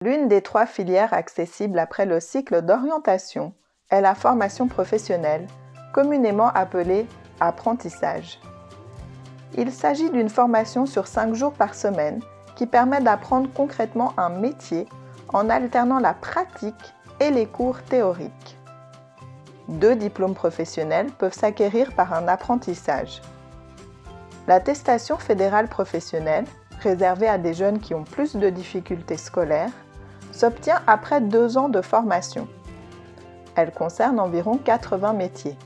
L'une des 3 filières accessibles après le cycle d'orientation est la formation professionnelle, communément appelée apprentissage. Il s'agit d'une formation sur 5 jours par semaine qui permet d'apprendre concrètement un métier en alternant la pratique et les cours théoriques. 2 diplômes professionnels peuvent s'acquérir par un apprentissage. L'attestation fédérale professionnelle, réservée à des jeunes qui ont plus de difficultés scolaires, s'obtient après 2 ans de formation. Elle concerne environ 80 métiers.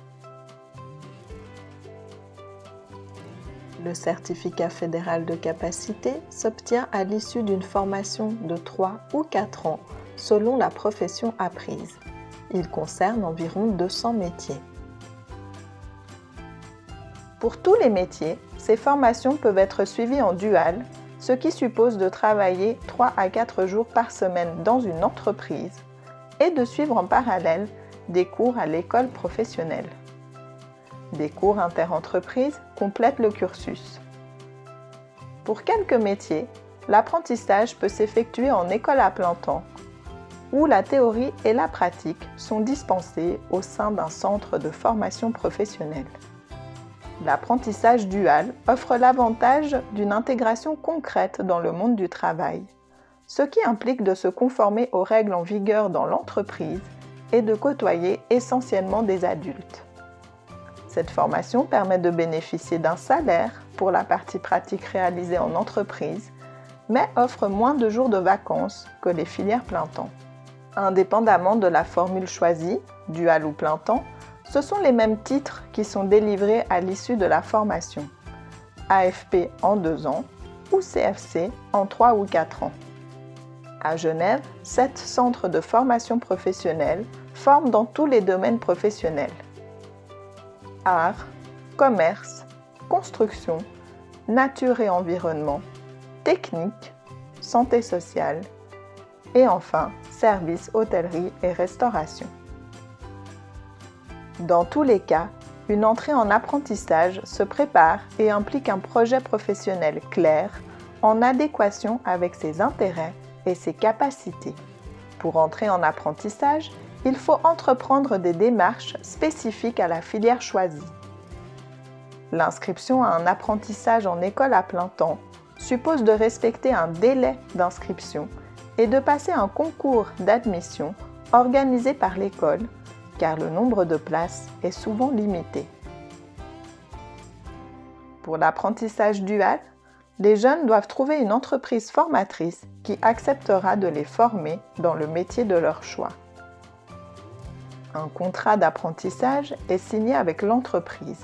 Le certificat fédéral de capacité s'obtient à l'issue d'une formation de 3 ou 4 ans selon la profession apprise. Il concerne environ 200 métiers. Pour tous les métiers, ces formations peuvent être suivies en dual, ce qui suppose de travailler 3 à 4 jours par semaine dans une entreprise et de suivre en parallèle des cours à l'école professionnelle. Des cours interentreprises complètent le cursus. Pour quelques métiers, l'apprentissage peut s'effectuer en école à plein temps, où la théorie et la pratique sont dispensées au sein d'un centre de formation professionnelle. L'apprentissage dual offre l'avantage d'une intégration concrète dans le monde du travail, ce qui implique de se conformer aux règles en vigueur dans l'entreprise et de côtoyer essentiellement des adultes. Cette formation permet de bénéficier d'un salaire pour la partie pratique réalisée en entreprise, mais offre moins de jours de vacances que les filières plein temps. Indépendamment de la formule choisie, dual ou plein temps, ce sont les mêmes titres qui sont délivrés à l'issue de la formation, AFP en 2 ans ou CFC en 3 ou 4 ans. À Genève, 7 centres de formation professionnelle forment dans tous les domaines professionnels: art, commerce, construction, nature et environnement, technique, santé sociale et enfin services, hôtellerie et restauration. Dans tous les cas, une entrée en apprentissage se prépare et implique un projet professionnel clair, en adéquation avec ses intérêts et ses capacités. Pour entrer en apprentissage, il faut entreprendre des démarches spécifiques à la filière choisie. L'inscription à un apprentissage en école à plein temps suppose de respecter un délai d'inscription et de passer un concours d'admission organisé par l'école, car le nombre de places est souvent limité. Pour l'apprentissage dual, les jeunes doivent trouver une entreprise formatrice qui acceptera de les former dans le métier de leur choix. Un contrat d'apprentissage est signé avec l'entreprise.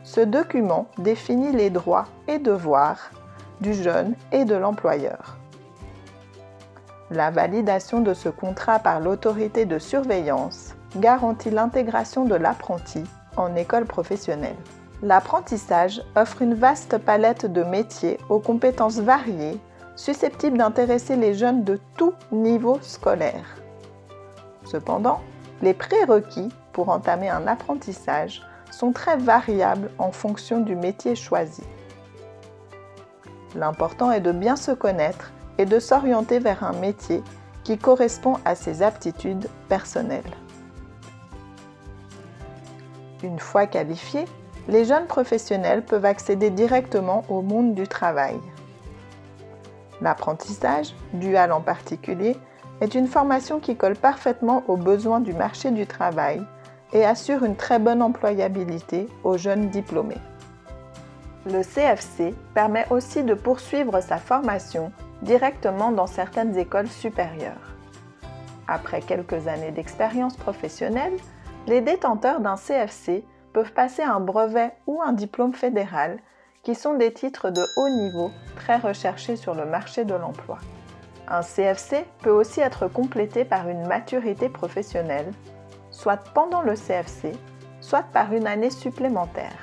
Ce document définit les droits et devoirs du jeune et de l'employeur. La validation de ce contrat par l'autorité de surveillance garantit l'intégration de l'apprenti en école professionnelle. L'apprentissage offre une vaste palette de métiers aux compétences variées, susceptibles d'intéresser les jeunes de tout niveau scolaire. Cependant, les prérequis pour entamer un apprentissage sont très variables en fonction du métier choisi. L'important est de bien se connaître et de s'orienter vers un métier qui correspond à ses aptitudes personnelles. Une fois qualifiés, les jeunes professionnels peuvent accéder directement au monde du travail. L'apprentissage, dual en particulier, est une formation qui colle parfaitement aux besoins du marché du travail et assure une très bonne employabilité aux jeunes diplômés. Le CFC permet aussi de poursuivre sa formation directement dans certaines écoles supérieures. Après quelques années d'expérience professionnelle, les détenteurs d'un CFC peuvent passer un brevet ou un diplôme fédéral, qui sont des titres de haut niveau très recherchés sur le marché de l'emploi. Un CFC peut aussi être complété par une maturité professionnelle, soit pendant le CFC, soit par une année supplémentaire.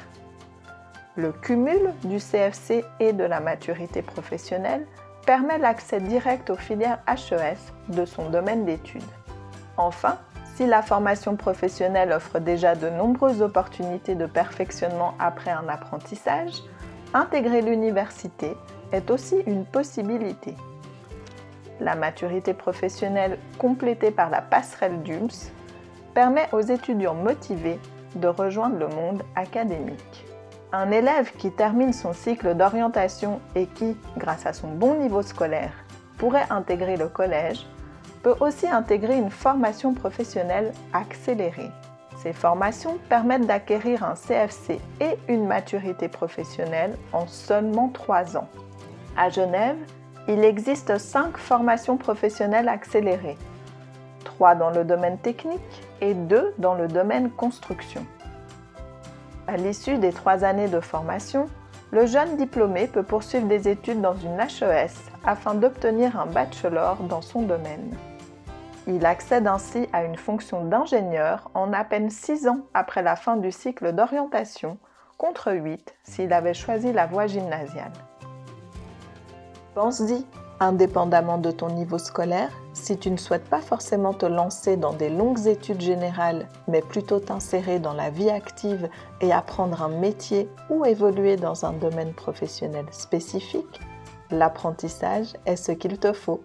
Le cumul du CFC et de la maturité professionnelle permet l'accès direct aux filières HES de son domaine d'études. Enfin, si la formation professionnelle offre déjà de nombreuses opportunités de perfectionnement après un apprentissage, intégrer l'université est aussi une possibilité. la maturité professionnelle complétée par la passerelle DULS, permet aux étudiants motivés de rejoindre le monde académique. Un élève qui termine son cycle d'orientation et qui, grâce à son bon niveau scolaire, pourrait intégrer le collège, peut aussi intégrer une formation professionnelle accélérée. Ces formations permettent d'acquérir un CFC et une maturité professionnelle en seulement 3 ans. À Genève, il existe 5 formations professionnelles accélérées, 3 dans le domaine technique et 2 dans le domaine construction. À l'issue des 3 années de formation, le jeune diplômé peut poursuivre des études dans une HES afin d'obtenir un bachelor dans son domaine. Il accède ainsi à une fonction d'ingénieur en à peine 6 ans après la fin du cycle d'orientation, contre 8 s'il avait choisi la voie gymnasiale. Pense-y, indépendamment de ton niveau scolaire, si tu ne souhaites pas forcément te lancer dans des longues études générales, mais plutôt t'insérer dans la vie active et apprendre un métier ou évoluer dans un domaine professionnel spécifique, l'apprentissage est ce qu'il te faut.